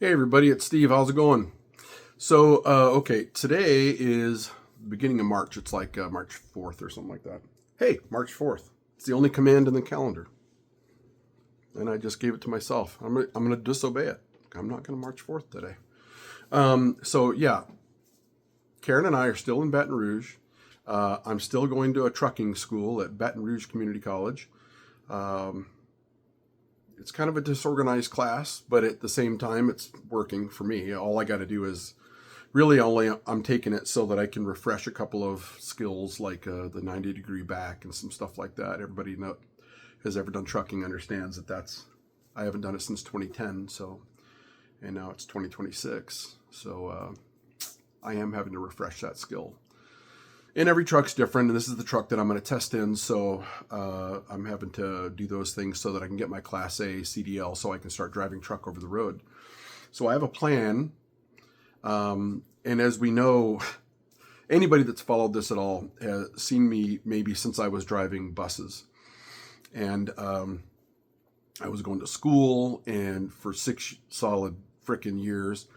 Hey everybody, it's Steve. How's it going? Okay, today is the beginning of March. It's like March 4th or something like that. Hey, March 4th. It's the only command in the calendar. And I just gave it to myself. I'm gonna disobey it. I'm not going to March 4th today. Yeah, Karen and I are still in Baton Rouge. I'm still going to a trucking school at Baton Rouge Community College. Um, it's kind of a disorganized class, but at the same time, it's working for me. All I got to do is really only I'm taking it so that I can refresh a couple of skills like the 90-degree back and some stuff like that. Everybody has ever done trucking understands that's I haven't done it since 2010. And now it's 2026. I am having to refresh that skill. And every truck's different, and this is the truck that I'm going to test in. I'm having to do those things so that I can get my Class A CDL so I can start driving truck over the road. So I have a plan. And as we know, anybody that's followed this at all has seen me maybe since I was driving buses. And I was going to school and for 6 solid frickin' years,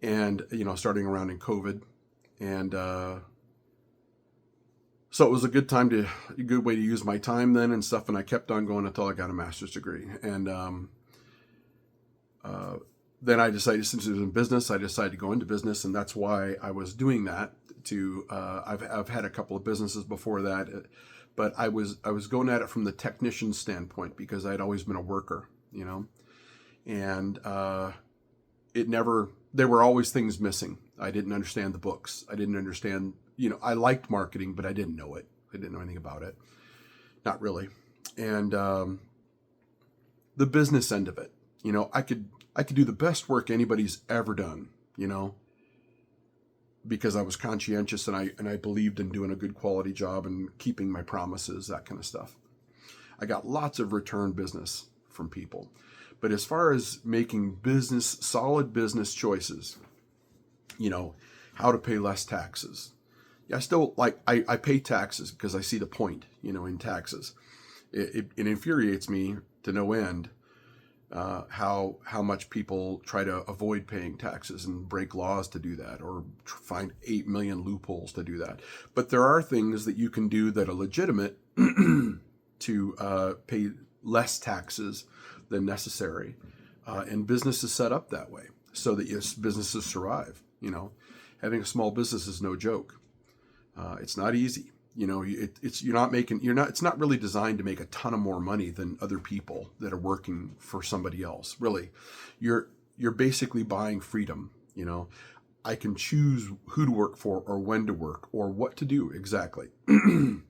and starting around in COVID. And so it was a good way to use my time then and stuff. And I kept on going until I got a master's degree. And then I decided, since it was in business, I decided to go into business, and that's why I was doing that. I've had a couple of businesses before that, but I was going at it from the technician standpoint because I'd always been a worker, and there were always things missing. I didn't understand the books. I didn't understand, I liked marketing, but I didn't know it. I didn't know anything about it, not really, and the business end of it, I could do the best work anybody's ever done, because I was conscientious and I believed in doing a good quality job and keeping my promises, that kind of stuff. I got lots of return business from people. But as far as making solid business choices, how to pay less taxes. Yeah, I still I pay taxes because I see the point, in taxes. It infuriates me to no end how much people try to avoid paying taxes and break laws to do that, or find 8 million loopholes to do that. But there are things that you can do that are legitimate to pay less taxes than necessary. And business is set up that way so that businesses survive. Having a small business is no joke. It's not easy. It's not really designed to make a ton of more money than other people that are working for somebody else. Really, you're basically buying freedom. I can choose who to work for, or when to work, or what to do exactly. And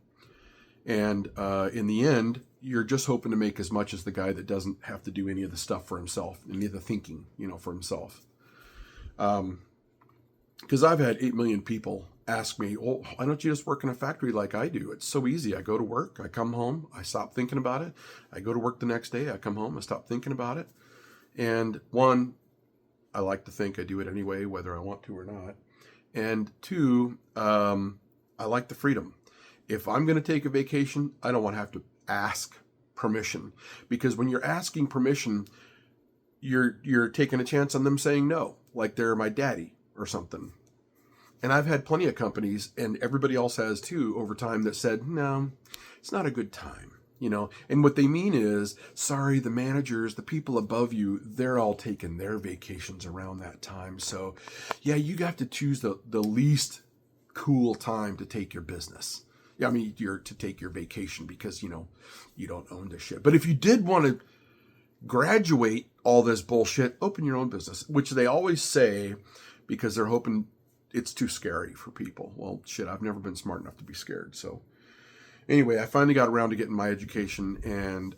in the end, you're just hoping to make as much as the guy that doesn't have to do any of the stuff for himself, any of the thinking, for himself. Because I've had 8 million people ask me, well, why don't you just work in a factory like I do? It's so easy. I go to work, I come home, I stop thinking about it. I go to work the next day, I come home, I stop thinking about it. And one, I like to think I do it anyway, whether I want to or not. And two, I like the freedom. If I'm going to take a vacation, I don't want to have to ask permission, because when you're asking permission, you're taking a chance on them saying no, like they're my daddy or something. And I've had plenty of companies, and everybody else has too, over time, that said, no, it's not a good time. And what they mean is, sorry, the managers, the people above you, they're all taking their vacations around that time. So yeah, you have to choose the least cool time to take your business. Yeah, I mean, you're to take your vacation because, you don't own this shit. But if you did want to graduate all this bullshit, open your own business, which they always say because they're hoping it's too scary for people. Well, shit, I've never been smart enough to be scared. So anyway, I finally got around to getting my education, and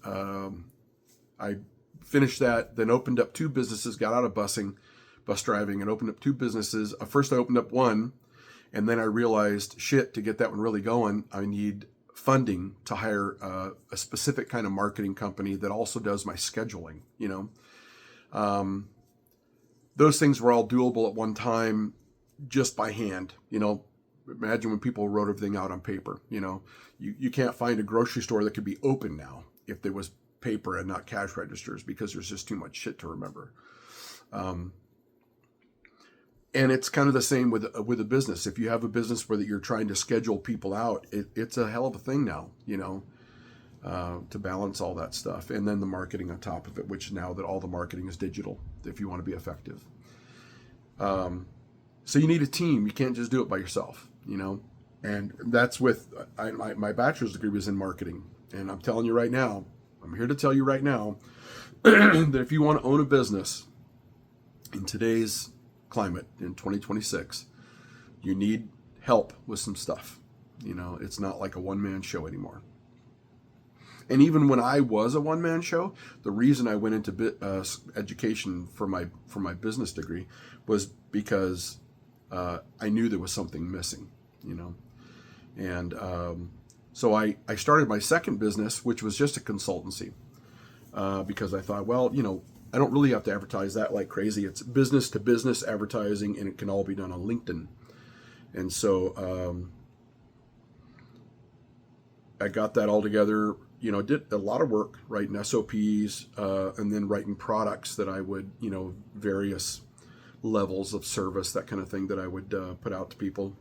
I finished that, then opened up 2 businesses, got out of bus driving, and opened up 2 businesses. First, I opened up one, and then I realized, shit, to get that one really going, I need funding to hire a specific kind of marketing company that also does my scheduling, Those things were all doable at one time, just by hand. Imagine when people wrote everything out on paper. You can't find a grocery store that could be open now if there was paper and not cash registers, because there's just too much shit to remember. And it's kind of the same with a business. If you have a business where that you're trying to schedule people out, it's a hell of a thing now, to balance all that stuff. And then the marketing on top of it, which now that all the marketing is digital, if you want to be effective. So you need a team. You can't just do it by yourself, And that's with my bachelor's degree was in marketing. And I'm telling you right now, I'm here to tell you right now that if you want to own a business in today's climate in 2026, you need help with some stuff. It's not like a one-man show anymore. And even when I was a one-man show, the reason I went into education for my business degree was because I knew there was something missing, And so I started my second business, which was just a consultancy, because I thought, well, I don't really have to advertise that like crazy. It's business to business advertising, and it can all be done on LinkedIn. And so I got that all together, did a lot of work writing SOPs, and then writing products that I would, various levels of service, that kind of thing that I would put out to people.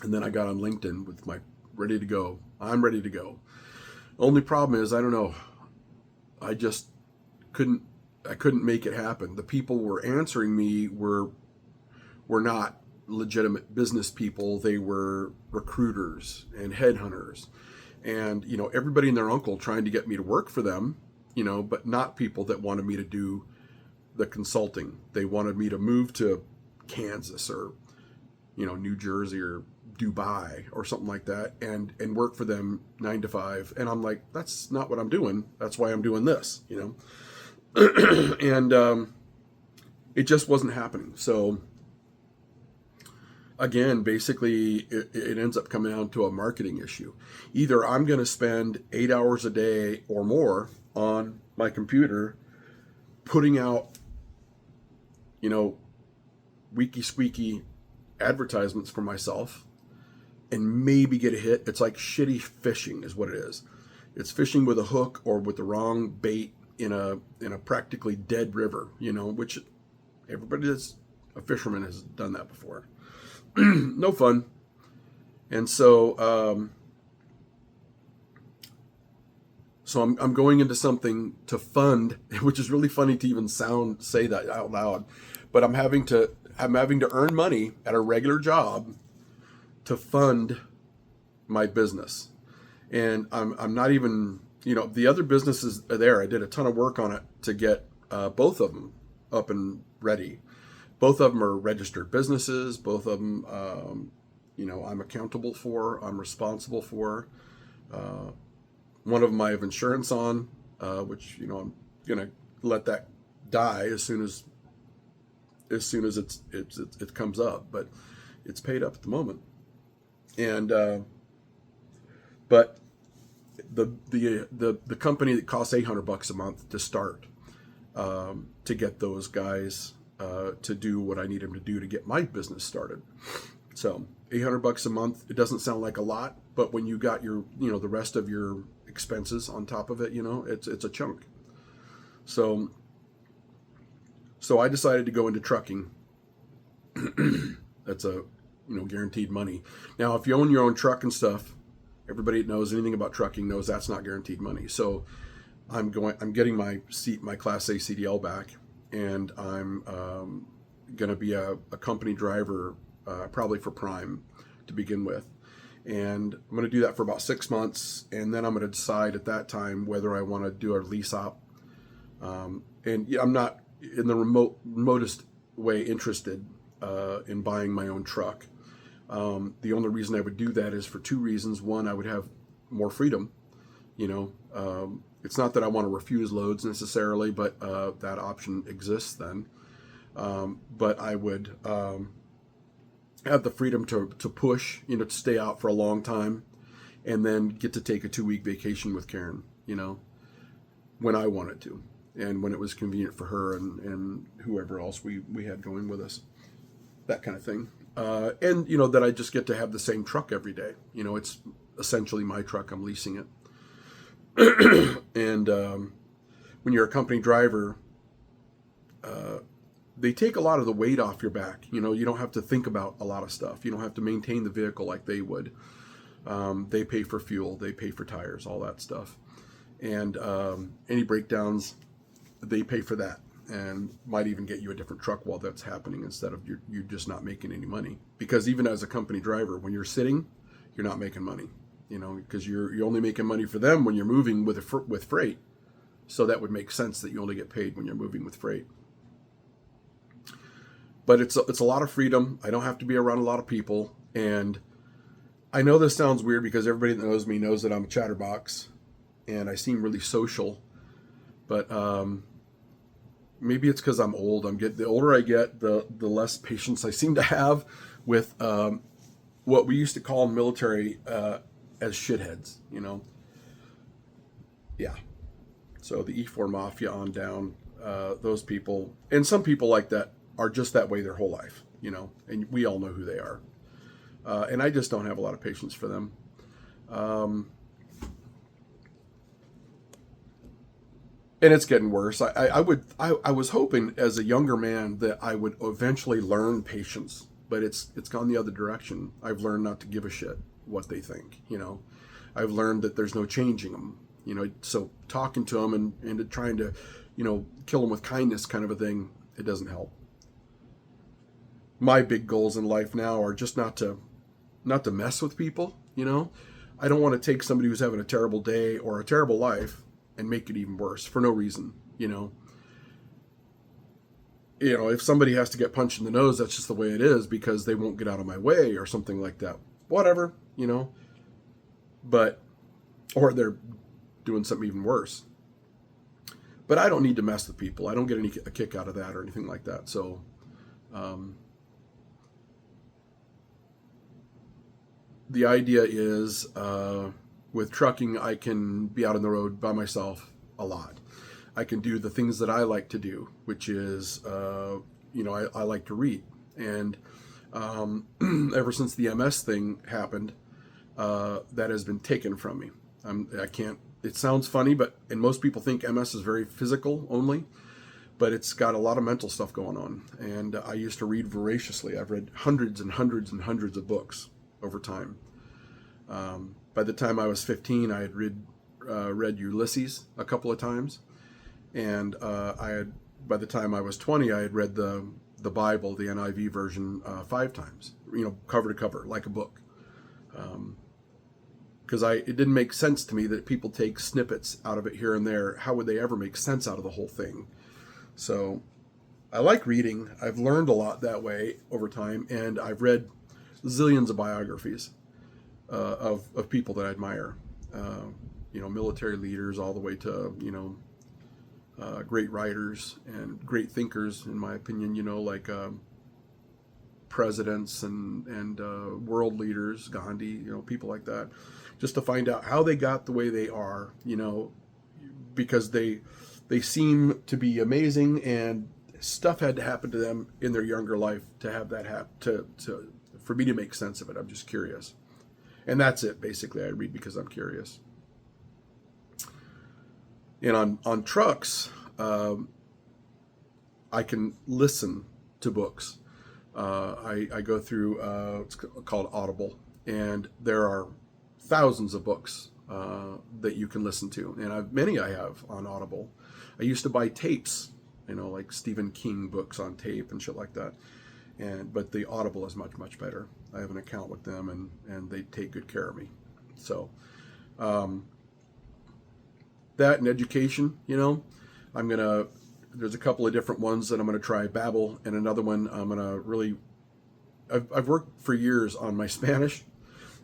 And then I got on LinkedIn with my ready to go. I'm ready to go. Only problem is, I don't know, I just couldn't make it happen. The people were answering me were not legitimate business people. They were recruiters and headhunters, and everybody and their uncle trying to get me to work for them, but not people that wanted me to do the consulting. They wanted me to move to Kansas or New Jersey or Dubai or something like that, and work for them 9 to 5. And I'm like, that's not what I'm doing. That's why I'm doing this, and it just wasn't happening. So again, basically, it ends up coming down to a marketing issue. Either I'm going to spend 8 hours a day or more on my computer putting out, weaky squeaky advertisements for myself and maybe get a hit. It's like shitty fishing is what it is. It's fishing with a hook or with the wrong bait in a practically dead river, which everybody that's a fisherman has done that before. No fun. And so I'm going into something to fund, which is really funny to even say that out loud, but I'm having to earn money at a regular job to fund my business. And I'm not even, the other businesses are there. I did a ton of work on it to get both of them up and ready. Both of them are registered businesses. Both of them, I'm accountable for, I'm responsible for. One of them I have insurance on, which, I'm going to let that die as soon as it comes up, but it's paid up at the moment. And, but the company that costs $800 a month to start, to get those guys, to do what I need them to do to get my business started. So $800 a month, it doesn't sound like a lot, but when you got your, the rest of your expenses on top of it, it's a chunk. So I decided to go into trucking. That's a, guaranteed money. Now, if you own your own truck and stuff, everybody that knows anything about trucking knows that's not guaranteed money. So I'm getting my Class A CDL back, and I'm going to be a company driver, probably for Prime to begin with. And I'm going to do that for about 6 months, and then I'm going to decide at that time whether I want to do a lease op. And I'm not in the remotest way interested in buying my own truck. The only reason I would do that is for 2 reasons. One, I would have more freedom. It's not that I want to refuse loads necessarily, but that option exists then. But I would have the freedom to push, to stay out for a long time, and then get to take a 2-week vacation with Karen, when I wanted to, and when it was convenient for her and whoever else we had going with us, that kind of thing. And, that I just get to have the same truck every day. It's essentially my truck. I'm leasing it. And when you're a company driver, they take a lot of the weight off your back. You know, you don't have to think about a lot of stuff. You don't have to maintain the vehicle like they would. They pay for fuel, they pay for tires, all that stuff. And any breakdowns, they pay for that, and might even get you a different truck while that's happening, instead of you just not making any money. Because even as a company driver, when you're sitting, you're not making money. You know, because you're only making money for them when you're moving with freight. So that would make sense that you only get paid when you're moving with freight. But it's a lot of freedom. I don't have to be around a lot of people. And I know this sounds weird because everybody that knows me knows that I'm a chatterbox and I seem really social. But maybe it's because I'm old. The older I get, the less patience I seem to have with what we used to call in military as shitheads, you know? Yeah. So the E4 Mafia on down, those people, and some people like that are just that way their whole life, you know, and we all know who they are. And I just don't have a lot of patience for them. And it's getting worse. I was hoping as a younger man that I would eventually learn patience, but it's gone the other direction. I've learned not to give a shit what they think, you know. I've learned that there's no changing them, you know. So talking to them and trying to, you know, kill them with kindness kind of a thing, it doesn't help. My big goals in life now are just not to mess with people, you know. I don't want to take somebody who's having a terrible day or a terrible life and make it even worse for no reason, you know. You know, if somebody has to get punched in the nose, that's just the way it is because they won't get out of my way or something like that. Whatever, you know. But, or they're doing something even worse. But I don't need to mess with people. I don't get a kick out of that or anything like that. So, the idea is with trucking, I can be out on the road by myself a lot. I can do the things that I like to do, which is, you know, I like to read. And ever since the MS thing happened, that has been taken from me. I can't, it sounds funny, and most people think MS is very physical only, but it's got a lot of mental stuff going on. And I used to read voraciously. I've read hundreds and hundreds and hundreds of books over time. By the time I was 15, I had read Ulysses a couple of times. And by the time I was 20, I had read the Bible, the NIV version, 5 times, you know, cover to cover, like a book. Because it didn't make sense to me that people take snippets out of it here and there. How would they ever make sense out of the whole thing? So I like reading. I've learned a lot that way over time, and I've read zillions of biographies of people that I admire. You know, military leaders all the way to, you know, great writers and great thinkers, in my opinion, you know, like presidents and world leaders, Gandhi, you know, people like that, just to find out how they got the way they are, you know, because they seem to be amazing, and stuff had to happen to them in their younger life to have that happen, for me to make sense of it. I'm just curious. And that's it, basically. I read because I'm curious. And on trucks, I can listen to books. I go through, it's called Audible, and there are thousands of books that you can listen to. And many I have on Audible. I used to buy tapes, you know, like Stephen King books on tape and shit like that. But the Audible is much, much better. I have an account with them, and they take good care of me. So, that and education, you know, there's a couple of different ones that I'm going to try. Babbel, and another one I'm going to really, I've worked for years on my Spanish,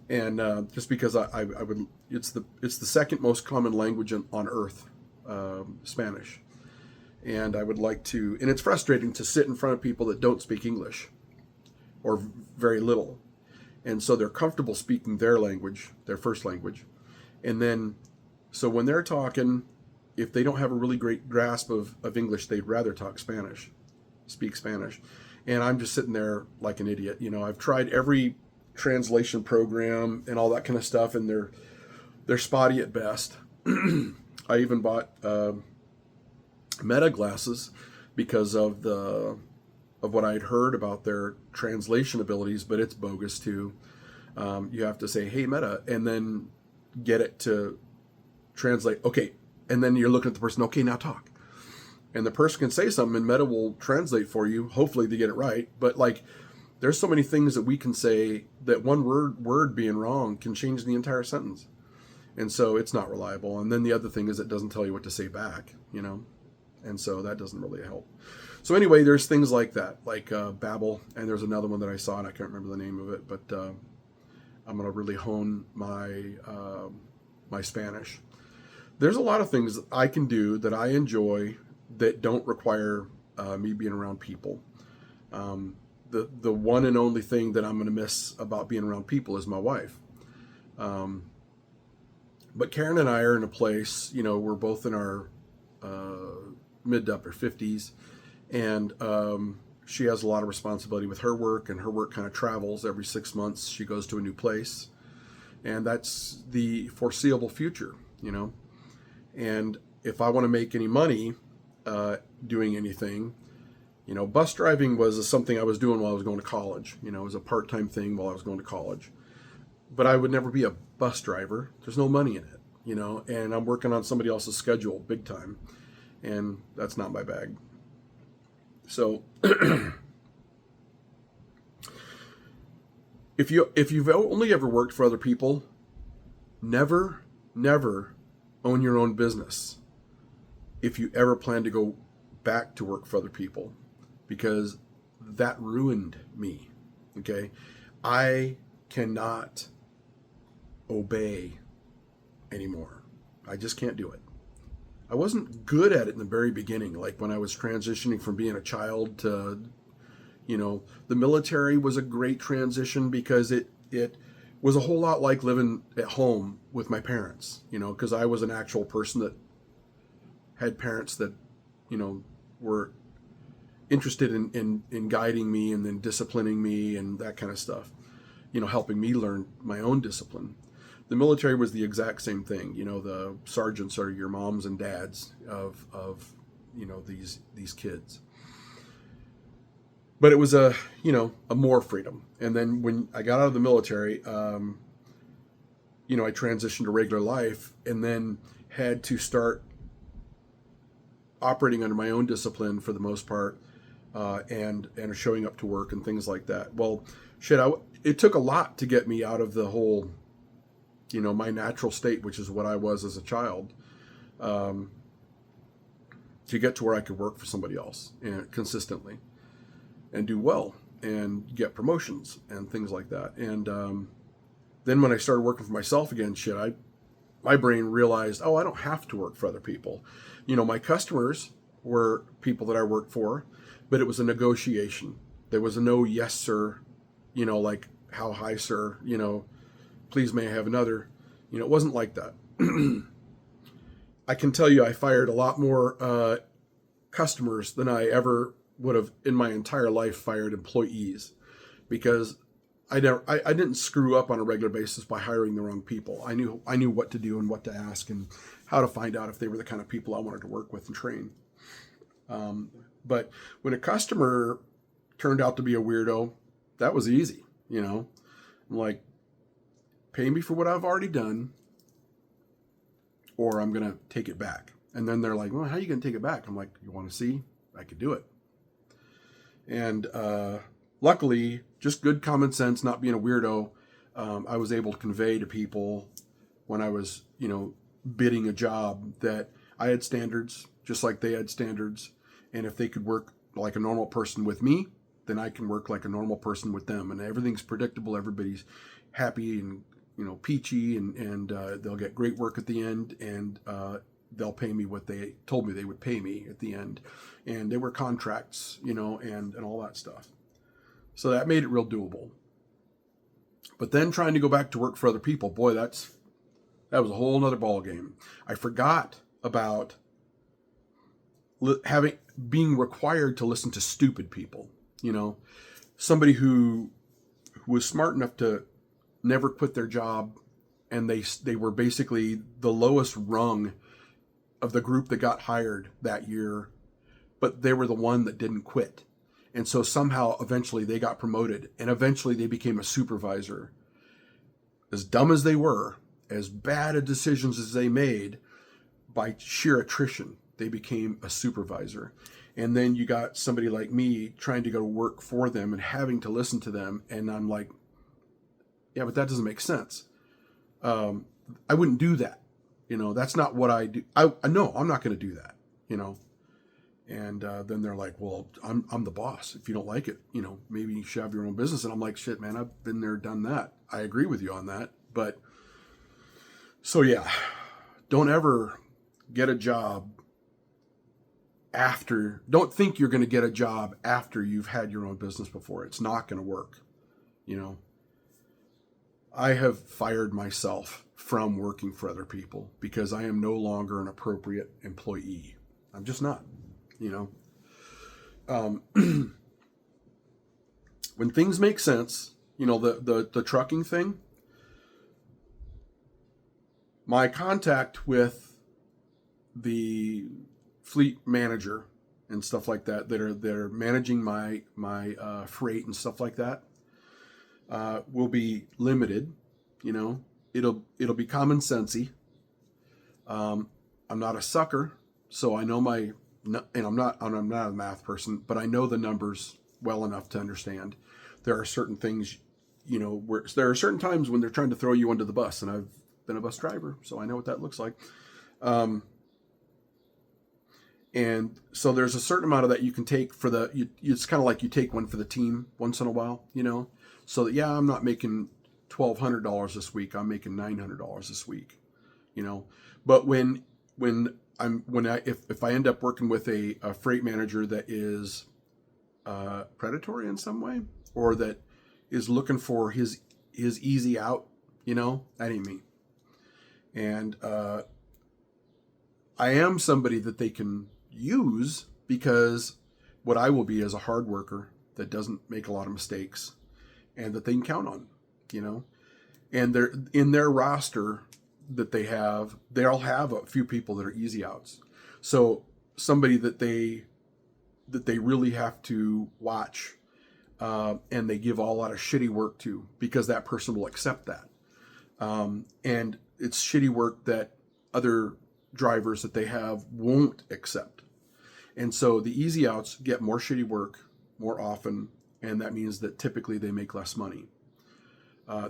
and just because I would, it's the second most common language on earth, Spanish. And I would like to, and it's frustrating to sit in front of people that don't speak English, or very little. And so they're comfortable speaking their language, their first language. And then, so when they're talking, if they don't have a really great grasp of English, they'd rather speak Spanish. And I'm just sitting there like an idiot. You know, I've tried every translation program and all that kind of stuff, and they're spotty at best. I even bought Meta glasses because of the of what I'd heard about their translation abilities, but it's bogus too. You have to say, "Hey, Meta," and then get it to translate. Okay, and then you're looking at the person. Okay, now talk. And the person can say something, and Meta will translate for you. Hopefully, they get it right. But like, there's so many things that we can say that one word being wrong can change the entire sentence, and so it's not reliable. And then the other thing is it doesn't tell you what to say back. And so that doesn't really help. So anyway, there's things like that, like Babbel, and there's another one that I saw, and I can't remember the name of it, but I'm going to really hone my Spanish. There's a lot of things that I can do that I enjoy that don't require me being around people. The one and only thing that I'm going to miss about being around people is my wife. But Karen and I are in a place, we're both in our mid to upper 50s, and she has a lot of responsibility with her work, and her work kind of travels every 6 months. She goes to a new place, and that's the foreseeable future, And if I want to make any money doing anything, bus driving was something I was doing while I was going to college. It was a part-time thing while I was going to college. But I would never be a bus driver. There's no money in it, and I'm working on somebody else's schedule big time. And that's not my bag. So if you've only ever worked for other people, never own your own business if you ever plan to go back to work for other people, because that ruined me. Okay? I cannot obey anymore. I just can't do it. I wasn't good at it in the very beginning, like when I was transitioning from being a child to, the military was a great transition because it was a whole lot like living at home with my parents, because I was an actual person that had parents that, were interested in guiding me and then disciplining me and that kind of stuff, helping me learn my own discipline. The military was the exact same thing. The sergeants are your moms and dads of these kids. But it was a more freedom. And then when I got out of the military, I transitioned to regular life and then had to start operating under my own discipline for the most part, and showing up to work and things like that. Well, it took a lot to get me out of the whole my natural state, which is what I was as a child, to get to where I could work for somebody else and consistently and do well and get promotions and things like that. And then when I started working for myself again, my brain realized, I don't have to work for other people. My customers were people that I worked for, but it was a negotiation. There was a no yes, sir, like how high, sir, please may I have another. It wasn't like that. I can tell you I fired a lot more customers than I ever would have in my entire life fired employees, because I didn't screw up on a regular basis by hiring the wrong people. I knew what to do and what to ask and how to find out if they were the kind of people I wanted to work with and train. But when a customer turned out to be a weirdo, that was easy. I'm like, pay me for what I've already done, or I'm going to take it back. And then they're like, well, how are you going to take it back? I'm like, you want to see? I could do it. And luckily, just good common sense, not being a weirdo, I was able to convey to people when I was, bidding a job that I had standards, just like they had standards. And if they could work like a normal person with me, then I can work like a normal person with them. And everything's predictable. Everybody's happy and, peachy, and they'll get great work at the end, and they'll pay me what they told me they would pay me at the end. And there were contracts, and all that stuff. So that made it real doable. But then trying to go back to work for other people, boy, that was a whole nother ball game. I forgot about being required to listen to stupid people. Somebody who was smart enough to never quit their job, and they were basically the lowest rung of the group that got hired that year, but they were the one that didn't quit. And so somehow eventually they got promoted, and eventually they became a supervisor. As dumb as they were, as bad of decisions as they made, by sheer attrition, they became a supervisor. And then you got somebody like me trying to go to work for them and having to listen to them. And I'm like, yeah, but that doesn't make sense. I wouldn't do that. That's not what I do. I know I'm not going to do that, And then they're like, well, I'm the boss. If you don't like it, maybe you should have your own business. And I'm like, shit, man, I've been there, done that. I agree with you on that. But so, yeah, don't ever get a job don't think you're going to get a job after you've had your own business before. It's not going to work. I have fired myself from working for other people because I am no longer an appropriate employee. I'm just not, when things make sense, the trucking thing, my contact with the fleet manager and stuff like that are managing my freight and stuff like that will be limited. It'll be common sensey. I'm not a sucker, so I know and I'm not a math person, but I know the numbers well enough to understand there are certain things, where there are certain times when they're trying to throw you under the bus, and I've been a bus driver, so I know what that looks like. And so there's a certain amount of that you can take it's kind of like you take one for the team once in a while, so that, yeah, I'm not making $1,200 this week. I'm making $900 this week, but if I end up working with a freight manager that is predatory in some way, or that is looking for his easy out, that ain't me. And I am somebody that they can use, because what I will be is a hard worker that doesn't make a lot of mistakes and that they can count on, and they're in their roster that they'll have a few people that are easy outs. So somebody that they really have to watch, and they give a lot of shitty work to, because that person will accept that. And it's shitty work that other drivers that they have won't accept. And so the easy outs get more shitty work more often, and that means that typically they make less money.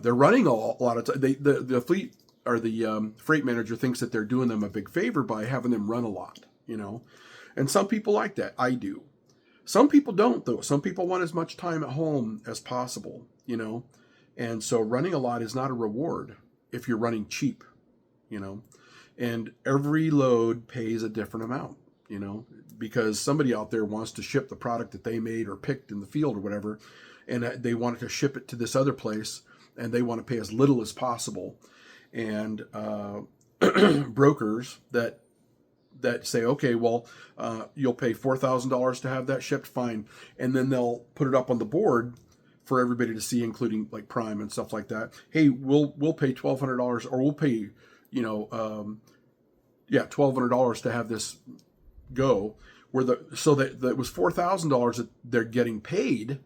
They're running a lot of time. The fleet or the freight manager thinks that they're doing them a big favor by having them run a lot, and some people like that. I do. Some people don't, though. Some people want as much time at home as possible, and so running a lot is not a reward if you're running cheap, and every load pays a different amount, because somebody out there wants to ship the product that they made or picked in the field or whatever, and they want to ship it to this other place, and they want to pay as little as possible. And brokers that say, okay, well, you'll pay $4,000 to have that shipped, fine, and then they'll put it up on the board for everybody to see, including like Prime and stuff like that. Hey, we'll pay $1,200, or we'll pay $1,200 to have this go. So that was $4,000 that they're getting paid,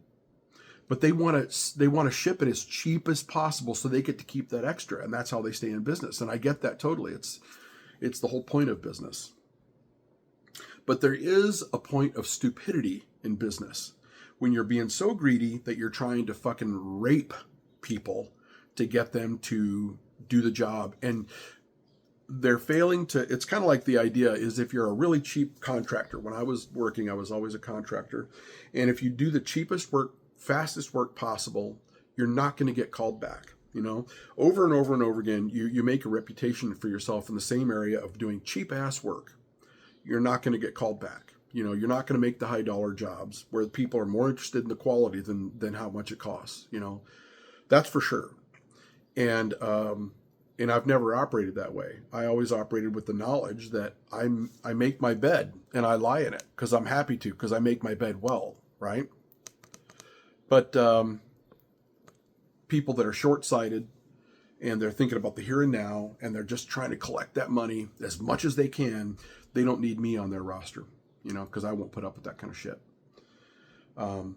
but they want to ship it as cheap as possible so they get to keep that extra, and that's how they stay in business. And I get that totally. It's the whole point of business. But there is a point of stupidity in business when you're being so greedy that you're trying to fucking rape people to get them to do the job. And they're failing to, it's kind of like the idea is, if you're a really cheap contractor, when I was working, I was always a contractor. And if you do the cheapest work, fastest work possible, you're not going to get called back. Over and over and over again, you make a reputation for yourself in the same area of doing cheap ass work. You're not going to get called back. You're not going to make the high dollar jobs where people are more interested in the quality than how much it costs. That's for sure. And I've never operated that way. I always operated with the knowledge that I make my bed and I lie in it because I'm happy to, because I make my bed well, right? But people that are short-sighted and they're thinking about the here and now, and they're just trying to collect that money as much as they can, they don't need me on their roster, because I won't put up with that kind of shit. I'm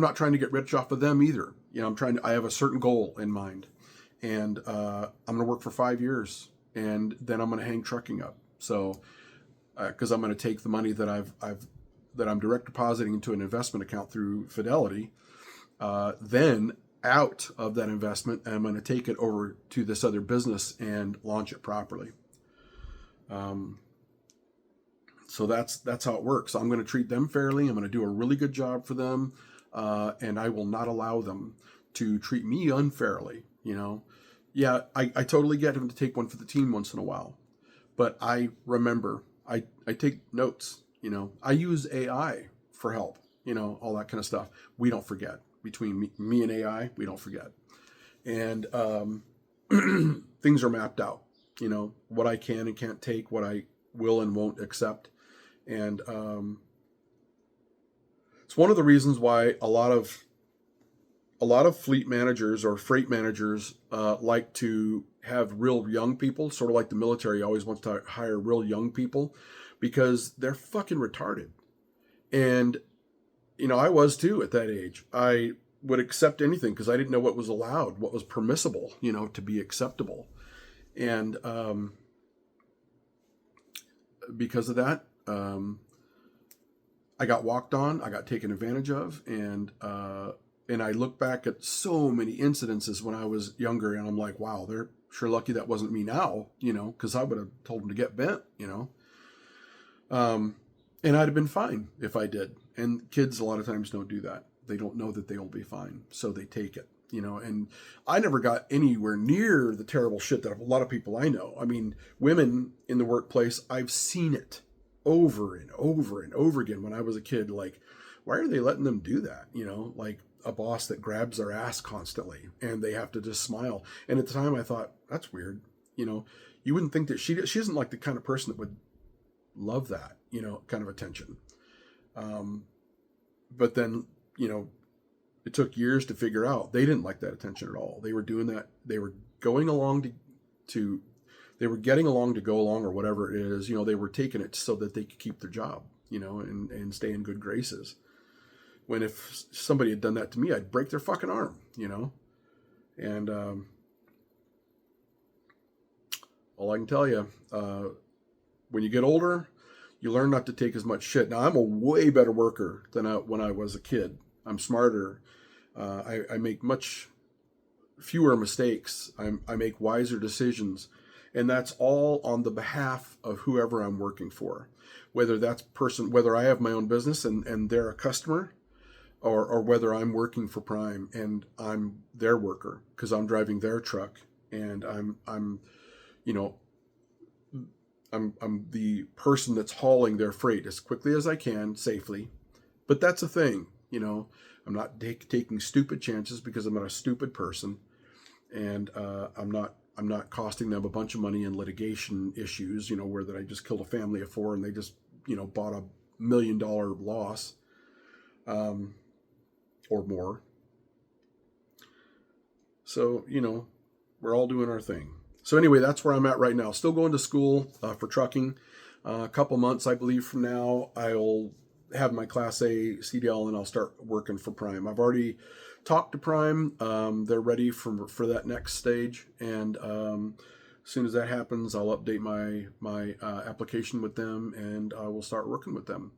not trying to get rich off of them either. I have a certain goal in mind, and I'm going to work for 5 years, and then I'm going to hang trucking up. So, because I'm going to take the money that that I'm direct depositing into an investment account through Fidelity, then out of that investment, and I'm going to take it over to this other business and launch it properly. So that's how it works. I'm going to treat them fairly. I'm going to do a really good job for them, and I will not allow them to treat me unfairly. Yeah, I totally get him to take one for the team once in a while, but I remember, I take notes. I use AI for help. All that kind of stuff. We don't forget. Between me and AI, we don't forget, and things are mapped out. What I can and can't take, what I will and won't accept. And it's one of the reasons why a lot of fleet managers or freight managers like to have real young people, sort of like the military always wants to hire real young people, because they're fucking retarded. And I was too at that age. I would accept anything because I didn't know what was allowed, what was permissible, to be acceptable. And because of that, I got walked on, I got taken advantage of, and I look back at so many incidences when I was younger, and I'm like, wow, they're sure lucky that wasn't me now, because I would have told them to get bent, and I'd have been fine if I did. And kids a lot of times don't do that. They don't know that they'll be fine, so they take it. And I never got anywhere near the terrible shit that a lot of people I know. I mean, women in the workplace, I've seen it over and over and over again when I was a kid. Like, why are they letting them do that? Like a boss that grabs their ass constantly and they have to just smile. And at the time I thought, that's weird. You wouldn't think that she isn't like the kind of person that would love that, kind of attention. But then, it took years to figure out they didn't like that attention at all. They were doing that. They were going along they were getting along to go along, or whatever it is. They were taking it so that they could keep their job, and stay in good graces. When if somebody had done that to me, I'd break their fucking arm, And all I can tell you, when you get older, you learn not to take as much shit. Now, I'm a way better worker than when I was a kid. I'm smarter. I make much fewer mistakes. I make wiser decisions. And that's all on the behalf of whoever I'm working for. Whether I have my own business and they're a customer, or whether I'm working for Prime and I'm their worker because I'm driving their truck, and I'm the person that's hauling their freight as quickly as I can safely. But that's a thing, I'm not taking stupid chances because I'm not a stupid person, and I'm not costing them a bunch of money in litigation issues, where that I just killed a family of 4 and they just bought $1 million loss, or more. So we're all doing our thing. So anyway, that's where I'm at right now. Still going to school for trucking. A couple months, I believe, from now, I'll have my Class A CDL and I'll start working for Prime. I've already talked to Prime. They're ready for that next stage. And as soon as that happens, I'll update my application with them, and I will start working with them.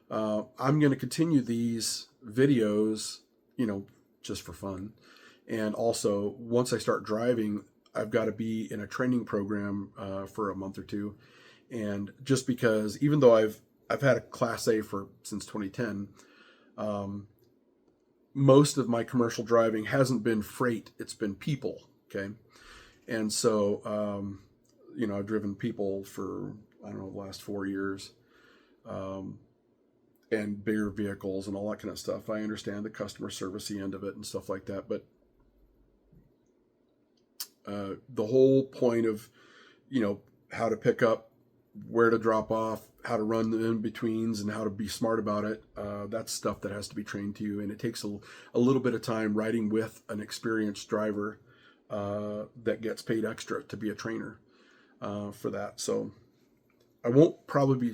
I'm going to continue these videos, just for fun. And also, once I start driving, I've got to be in a training program for a month or two. And just because, even though I've had a Class A since 2010, most of my commercial driving hasn't been freight, it's been people, okay? And so, I've driven people for, I don't know, the last 4 years, and bigger vehicles and all that kind of stuff. I understand the customer service end of it and stuff like that, but the whole point of, how to pick up, where to drop off, how to run the in-betweens, and how to be smart about it, that's stuff that has to be trained to you. And it takes a little bit of time riding with an experienced driver that gets paid extra to be a trainer for that. So I won't probably be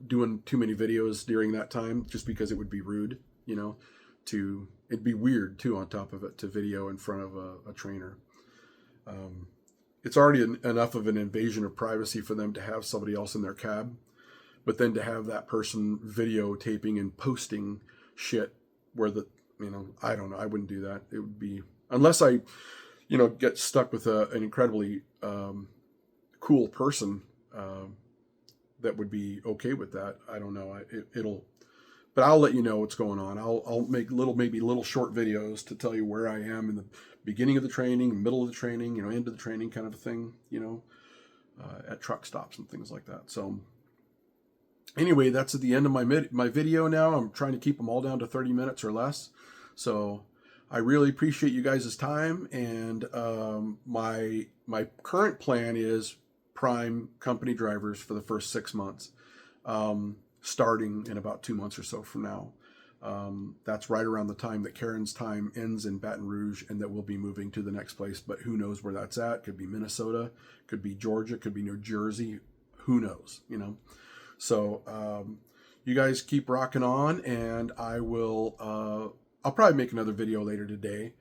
doing too many videos during that time, just because it would be rude, you know, it'd be weird too on top of it to video in front of a trainer. Um, it's already enough of an invasion of privacy for them to have somebody else in their cab, but then to have that person videotaping and posting shit where I don't know, I wouldn't do that. It would be, unless I, get stuck with an incredibly cool person that would be okay with that. I don't know. But I'll let you know what's going on. I'll make maybe little short videos to tell you where I am in the beginning of the training, middle of the training, end of the training kind of a thing, at truck stops and things like that. So anyway, that's at the end of my video now. I'm trying to keep them all down to 30 minutes or less. So I really appreciate you guys' time. And my current plan is prime company drivers for the first 6 months, starting in about 2 months or so from now. That's right around the time that Karen's time ends in Baton Rouge, and that we'll be moving to the next place. But who knows where that's at? Could be Minnesota, could be Georgia, could be New Jersey. Who knows, So you guys keep rocking on, and I'll probably make another video later today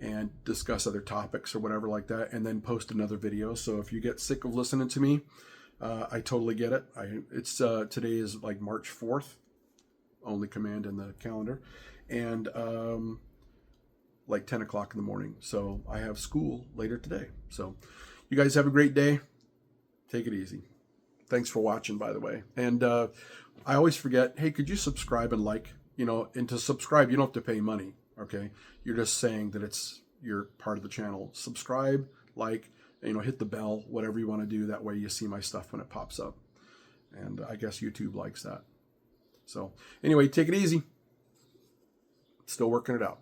and discuss other topics or whatever like that, and then post another video. So if you get sick of listening to me, I totally get it. Today is like March 4th, only command in the calendar, and like 10 o'clock in the morning. So I have school later today. So you guys have a great day. Take it easy. Thanks for watching, by the way. And I always forget, hey, could you subscribe and like? And to subscribe, you don't have to pay money, okay? You're just saying that you're part of the channel. Subscribe, like, hit the bell, whatever you want to do. That way you see my stuff when it pops up. And I guess YouTube likes that. So anyway, take it easy. Still working it out.